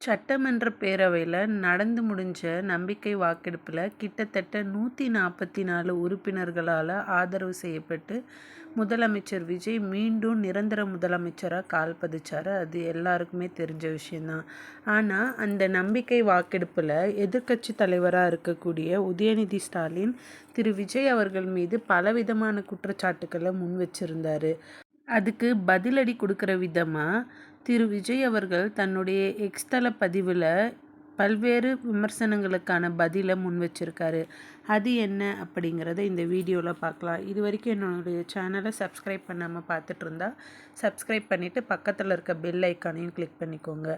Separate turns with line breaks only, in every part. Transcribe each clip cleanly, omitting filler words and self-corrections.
சட்டமன்ற பேரவையில் நடந்து முடிஞ்ச நம்பிக்கை வாக்கெடுப்பில் கிட்டத்தட்ட 144 உறுப்பினர்களால் ஆதரவு செய்யப்பட்டு முதலமைச்சர் விஜய் மீண்டும் நிரந்தர முதலமைச்சராக கால் பதிச்சார். அது எல்லாருக்குமே தெரிஞ்ச விஷயந்தான். ஆனால் அந்த நம்பிக்கை வாக்கெடுப்பில் எதிர்க்கட்சி தலைவராக இருக்கக்கூடிய உதயநிதி ஸ்டாலின் திரு விஜய் அவர்கள் மீது பலவிதமான குற்றச்சாட்டுக்களை முன் வச்சிருந்தார். அதுக்கு பதிலடி கொடுக்குற விதமாக திரு விஜய் அவர்கள் தன்னுடைய எக்ஸ் தள பதிவில் பல்வேறு விமர்சனங்களுக்கான பதிலை முன் வச்சிருக்காரு. அது என்ன அப்படிங்கிறத இந்த வீடியோவில் பார்க்கலாம். இது வரைக்கும் என்னுடைய சேனலை சப்ஸ்கிரைப் பண்ணாமல் பார்த்துட்டு இருந்தா சப்ஸ்கிரைப் பண்ணிவிட்டு பக்கத்தில் இருக்க பெல் ஐக்கானையும் கிளிக் பண்ணிக்கோங்க.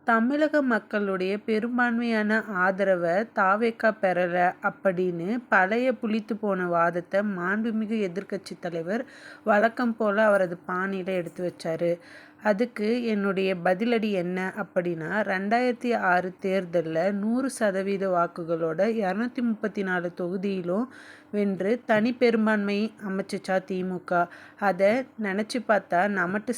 தமிழக மக்களுடைய பெரும்பான்மையான ஆதரவை தாவேக்கா பெறலை அப்படின்னு பழைய புளித்து போன வாதத்தை மாண்புமிகு எதிர்க்கட்சி தலைவர் வழக்கம் போல் அவரது பாணியில் எடுத்து வச்சார். அதுக்கு என்னுடைய பதிலடி என்ன அப்படின்னா, 2006 தேர்தலில் 100% வாக்குகளோட 234 தொகுதியிலும் வென்று தனி பெரும்பான்மை அமைச்சிச்சா திமுக. அதை நினச்சி பார்த்தா நமட்டு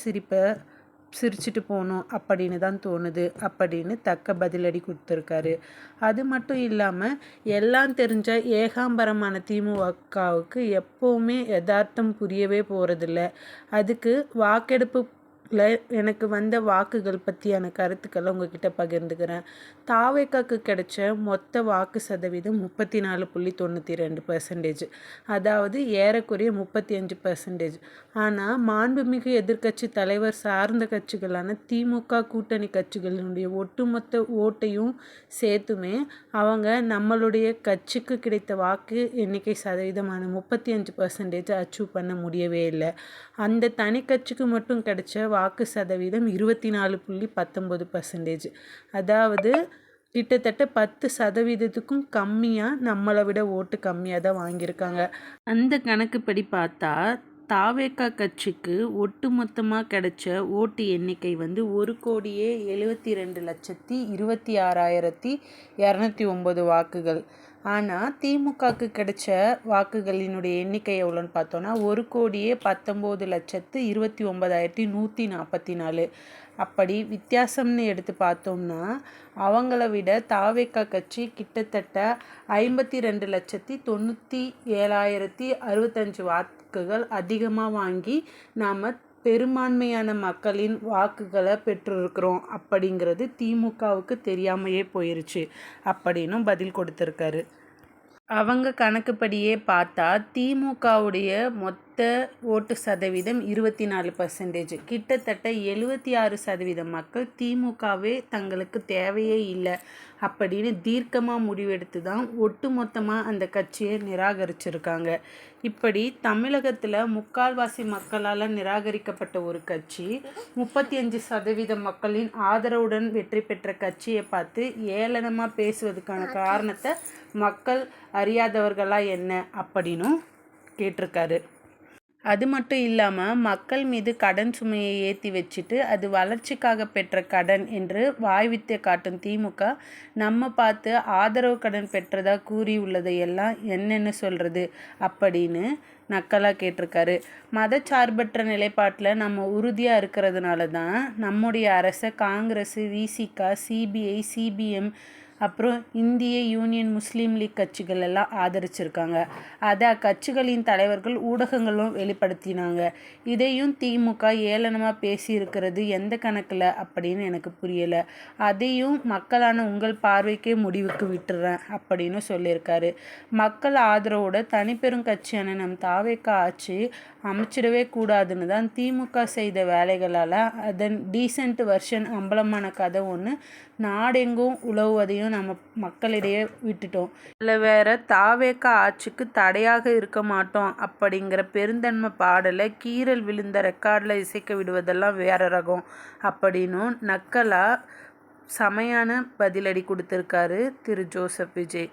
சிரிச்சிட்டு போகணும் அப்படின்னு தான் தோணுது அப்படின்னு தக்க பதிலடி கொடுத்துருக்காரு. அது மட்டும் இல்லாமல் எல்லாம் தெரிஞ்ச ஏகாம்பரமான திமுகவுக்கு எப்போவுமே யதார்த்தம் புரியவே போகிறதில்ல. அதுக்கு வாக்கெடுப்பு எனக்கு வந்த வாக்குகள் பற்றியான கருத்துக்களை உங்ககிட்ட பகிர்ந்துக்கிறேன். தாவேக்காக்கு கிடைச்ச மொத்த வாக்கு சதவீதம் 34.92%, அதாவது ஏறக்குறைய 35%. ஆனால் மாண்புமிகு எதிர்க்கட்சி தலைவர் சார்ந்த கட்சிகளான திமுக கூட்டணி கட்சிகளினுடைய ஒட்டுமொத்த ஓட்டையும் சேர்த்துமே அவங்க நம்மளுடைய கட்சிக்கு கிடைத்த வாக்கு எண்ணிக்கை சதவீதமான 35% அச்சீவ் பண்ண முடியவே இல்லை. அந்த தனி கட்சிக்கு மட்டும் கிடைச்ச வாக்கு சதவீதம் 24.19%, அதாவது கிட்டத்தட்ட 10% கம்மியாக நம்மளை விட ஓட்டு கம்மியாக தான் வாங்கியிருக்காங்க. அந்த கணக்குப்படி பார்த்தா தாவேக்கா கட்சிக்கு ஒட்டு மொத்தமாக கிடைச்ச ஓட்டு எண்ணிக்கை 1,72,26,209 வாக்குகள். ஆனால் திமுகவுக்கு கிடைச்ச வாக்குகளினுடைய எண்ணிக்கை எவ்வளோன்னு பார்த்தோன்னா 1,19,29,144. அப்படி வித்தியாசம்னு எடுத்து பார்த்தோம்னா அவங்கள விட தாவேக்கா கட்சி கிட்டத்தட்ட 52,97,065 வாக்குகள் அதிகமாக வாங்கி நாம் பெரும்பான்மையான மக்களின் வாக்குகளை பெற்றிருக்கிறோம் அப்படிங்கிறது திமுகவுக்கு தெரியாமையே போயிருச்சு அப்படின்னும் பதில் கொடுத்துருக்காரு. அவங்க கணக்குப்படியே பார்த்தா திமுகவுடைய மொத்த ஓட்டு சதவீதம் 24%. கிட்டத்தட்ட 76% மக்கள் திமுகவே தங்களுக்கு தேவையே இல்லை அப்படின்னு தீர்க்கமாக முடிவெடுத்து தான் ஒட்டு மொத்தமாக அந்த கட்சியை நிராகரிச்சிருக்காங்க. இப்படி தமிழகத்தில் முக்கால்வாசி மக்களால் நிராகரிக்கப்பட்ட ஒரு கட்சி 35% மக்களின் ஆதரவுடன் வெற்றி பெற்ற கட்சியை பார்த்து ஏளனமாக பேசுவதுக்கான காரணத்தை மக்கள் அறியாதவர்களா என்ன அப்படின்னும் கேட்டிருக்காரு. அது மட்டும் இல்லாமல் மக்கள் மீது கடன் சுமையை ஏற்றி வச்சுட்டு அது வளர்ச்சிக்காக பெற்ற கடன் என்று வாய்வித்தை காட்டும் திமுக நம்ம பார்த்து ஆதரவு கடன் பெற்றதாக கூறியுள்ளதையெல்லாம் என்னென்னு சொல்கிறது அப்படின்னு நக்கலாக கேட்டிருக்காரு. மதச்சார்பற்ற நிலைப்பாட்டில் நம்ம உறுதியாக இருக்கிறதுனால தான் நம்முடைய அரசை காங்கிரஸ், விசிக, சிபிஐ, சிபிஎம் அப்புறம் இந்திய யூனியன் முஸ்லீம் லீக் கட்சிகள் எல்லாம் ஆதரிச்சிருக்காங்க. அதை அக்கட்சிகளின் தலைவர்கள் ஊடகங்களும் வெளிப்படுத்தினாங்க. இதையும் திமுக ஏளனமாக பேசியிருக்கிறது எந்த கணக்கில் அப்படின்னு எனக்கு புரியலை. அதையும் மக்களான உங்கள் பார்வைக்கே முடிவுக்கு விட்டுறேன் அப்படின்னு சொல்லியிருக்காரு. மக்கள் ஆதரவோட தனிப்பெரும் கட்சியான நம் தாவேக்கா ஆட்சி அமைச்சிடவே கூடாதுன்னு தான் திமுக செய்த வேலைகளால் அதன் டீசென்ட் வெர்ஷன் அம்பலமான கதை ஒன்று நாடெங்கும் உழவுவதையும் நம்ம மக்களிடையே விட்டுட்டோம். அதில் வேற தாவேக்கா ஆட்சிக்கு தடையாக இருக்க மாட்டோம் அப்படிங்கிற பெருந்தன்மை பாடலை கீறல் விழுந்த ரெக்கார்டில் இசைக்க விடுவதெல்லாம் வேற ரகம் அப்படின்னும் நக்கலாக செமையான பதிலடி கொடுத்துருக்காரு திரு ஜோசப் விஜய்.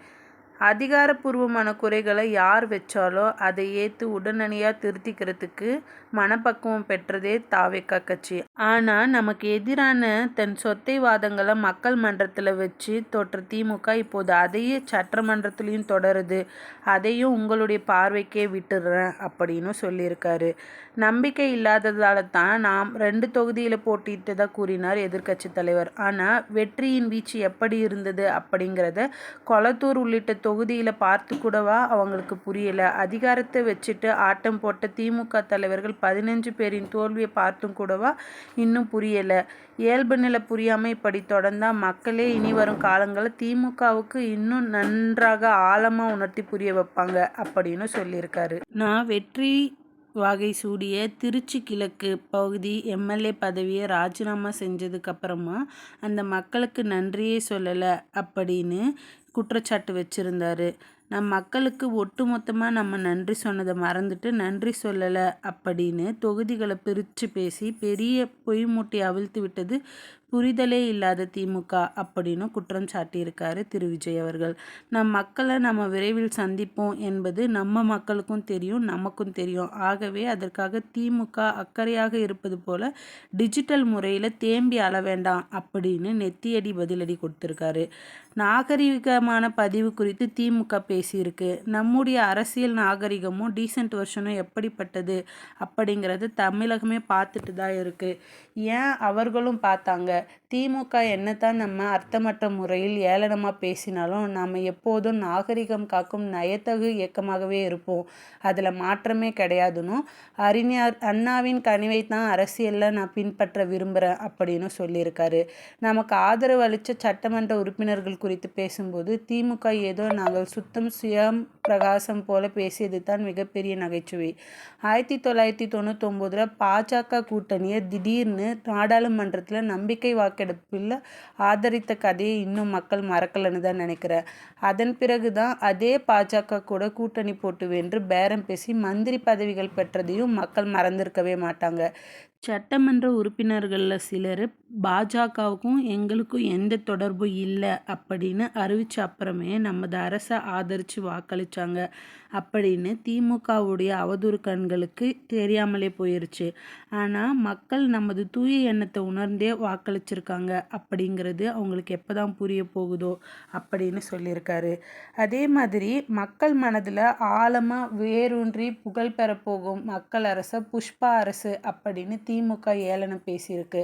அதிகாரப்பூர்வமான குறைகளை யார் வச்சாலோ அதை ஏற்று உடனடியாக திருத்திக்கிறதுக்கு மனப்பக்குவம் பெற்றதே தாவேக்கா கட்சி. ஆனால் நமக்கு எதிரான தன் சொத்தை வாதங்களை மக்கள் மன்றத்தில் வச்சு தோற்ற திமுக இப்போது அதையே சட்டமன்றத்திலையும் தொடருது. அதையும் உங்களுடைய பார்வைக்கே விட்டுடுறேன் அப்படின்னு சொல்லியிருக்காரு. நம்பிக்கை இல்லாததால தான் நாம் 2 தொகுதியில் போட்டியிட்டதாக கூறினார் எதிர்க்கட்சி தலைவர். ஆனால் வெற்றியின் வீச்சு எப்படி இருந்தது அப்படிங்கிறத கொளத்தூர் உள்ளிட்ட தொகுதியில் பார்த்து கூடவா அவங்களுக்கு புரியல. அதிகாரத்தை வச்சுட்டு ஆட்டம் போட்ட திமுக தலைவர்கள் 15 பேரின் தோல்வியை பார்த்தும் கூடவா இன்னும் புரியல. இயல்பு நிலை புரியாமல் இப்படி தொடர்ந்தா மக்களே இனி வரும் காலங்களில் திமுகவுக்கு இன்னும் நன்றாக ஆழமாக உணர்த்தி புரிய வைப்பாங்க அப்படின்னு சொல்லியிருக்காரு. நான் வெற்றி வாகை சூடிய திருச்சி கிழக்கு பகுதி எம்எல்ஏ பதவியை ராஜினாமா செஞ்சதுக்கப்புறமா அந்த மக்களுக்கு நன்றியே சொல்லலை அப்படின்னு குற்றச்சாட்டு வச்சுருந்தாரு. மக்களுக்கு ஒட்டுமொத்தமாக நம்ம நன்றி சொன்னதை மறந்துட்டு நன்றி சொல்லலை அப்படின்னு தொகுதிகளை பிரித்து பேசி பெரிய பொய் மூட்டை அவிழ்த்து விட்டது புரிதலே இல்லாத திமுக அப்படின்னு குற்றம் சாட்டியிருக்காரு திரு விஜய் அவர்கள். மக்களை நம்ம விரைவில் சந்திப்போம் என்பது நம்ம மக்களுக்கும் தெரியும், நமக்கும் தெரியும். ஆகவே அதற்காக திமுக அக்கறையாக இருப்பது போல டிஜிட்டல் முறையில் தேம்பி அள வேண்டாம் அப்படின்னு நெத்தியடி பதிலடி கொடுத்துருக்காரு. நாகரிகமான பதிவு குறித்து திமுக பேசியிருக்கு. நம்முடைய அரசியல் நாகரிகமும் டீசென்ட் வெர்ஷனும் எப்படிப்பட்டது அப்படிங்கிறது தமிழகமே பார்த்துட்டு தான் இருக்குது. ஏன் அவர்களும் பார்த்தாங்க. திமுக என்னத்தான் நம்ம அர்த்தமற்ற முறையில் ஏளனமாக பேசினாலும் நாம் எப்போதும் நாகரிகம் காக்கும் நயத்தகு இயக்கமாகவே இருப்போம். அதில் மாற்றமே கிடையாதுன்னு அறிஞர் அண்ணாவின் கனிவை தான் அரசியலில் நான் பின்பற்ற விரும்புகிறேன் அப்படின்னு சொல்லியிருக்காரு. நமக்கு ஆதரவு அளித்த சட்டமன்ற உறுப்பினர்கள் குறித்து பேசும்போது திமுக ஏதோ நாங்கள் சுத்தம் சுயம் பிரகாசம் போல பேசியது தான் மிகப்பெரிய நகைச்சுவை. 1999 பாஜக கூட்டணியை திடீர்னு நாடாளுமன்றத்தில் நம்பிக்கை வாக்கெடுப்பில் ஆதரித்த கதையை இன்னும் மக்கள் மறக்கலன்னு தான் நினைக்கிறேன். அதன் பிறகு தான் அதே பாஜக கூட கூட்டணி போட்டு வென்று பேரம் பேசி மந்திரி பதவிகள் பெற்றதையும் மக்கள் மறந்திருக்கவே மாட்டாங்க. சட்டமன்ற உறுப்பினர்களில் சிலர் பாஜகவுக்கும் எங்களுக்கும் எந்த தொடர்பும் இல்லை அப்படின்னு அறிவித்த அப்புறமே நமது அரசை ஆதரித்து வாக்களித்தாங்க அப்படின்னு திமுகவுடைய அவதூறு கண்களுக்கு தெரியாமலே போயிருச்சு. ஆனால் மக்கள் நமது தூய எண்ணத்தை உணர்ந்தே வாக்களிச்சிருக்காங்க அப்படிங்கிறது அவங்களுக்கு எப்போ தான் புரிய போகுதோ அப்படின்னு சொல்லியிருக்காரு. அதே மாதிரி மக்கள் மனதில் ஆழமாக வேரூன்றி புகழ் பெறப்போகும் மக்கள் அரசை புஷ்பா அரசு அப்படின்னு திமுக ஏளனம் பேசியிருக்கு.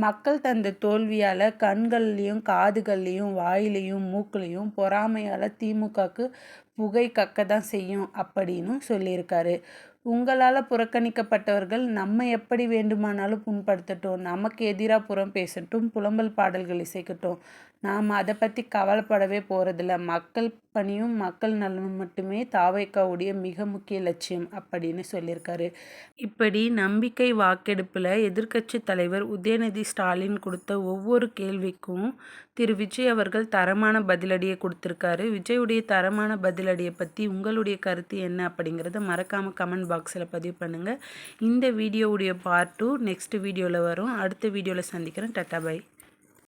மக்கள் தந்த தோல்வியால் கண்கள்லையும் காதுகள்லையும் வாயிலையும் மூக்குலையும் பொறாமையால் திமுகவுக்கு புகை கக்க தான் செய்யும் அப்படின்னு சொல்லியிருக்காரு. உங்களால் புறக்கணிக்கப்பட்டவர்கள் நம்ம எப்படி வேண்டுமானாலும் புண்படுத்தட்டும், நமக்கு எதிராக புறம் பேசட்டும், புலம்பல் பாடல்கள் இசைக்கட்டும், நாம் அதை பற்றி கவலைப்படவே போகிறதில்ல. மக்கள் பணியும் மக்கள் நலனும் மட்டுமே தாவேக்காவுடைய மிக முக்கிய லட்சியம் அப்படின்னு சொல்லியிருக்காரு. இப்படி நம்பிக்கை வாக்கெடுப்பில் எதிர்க்கட்சி தலைவர் உதயநிதி ஸ்டாலின் கொடுத்த ஒவ்வொரு கேள்விக்கும் திரு விஜய் அவர்கள் தரமான பதிலடியை கொடுத்துருக்காரு. விஜயுடைய தரமான பதிலடியை பற்றி உங்களுடைய கருத்து என்ன அப்படிங்கிறத மறக்காமல் கமெண்ட் பாக்ஸில் பதிவு பண்ணுங்கள். இந்த வீடியோவுடைய பார்ட் 2 நெக்ஸ்ட் வீடியோவில் வரும். அடுத்த வீடியோவில் சந்திக்கிறேன். Tata bye.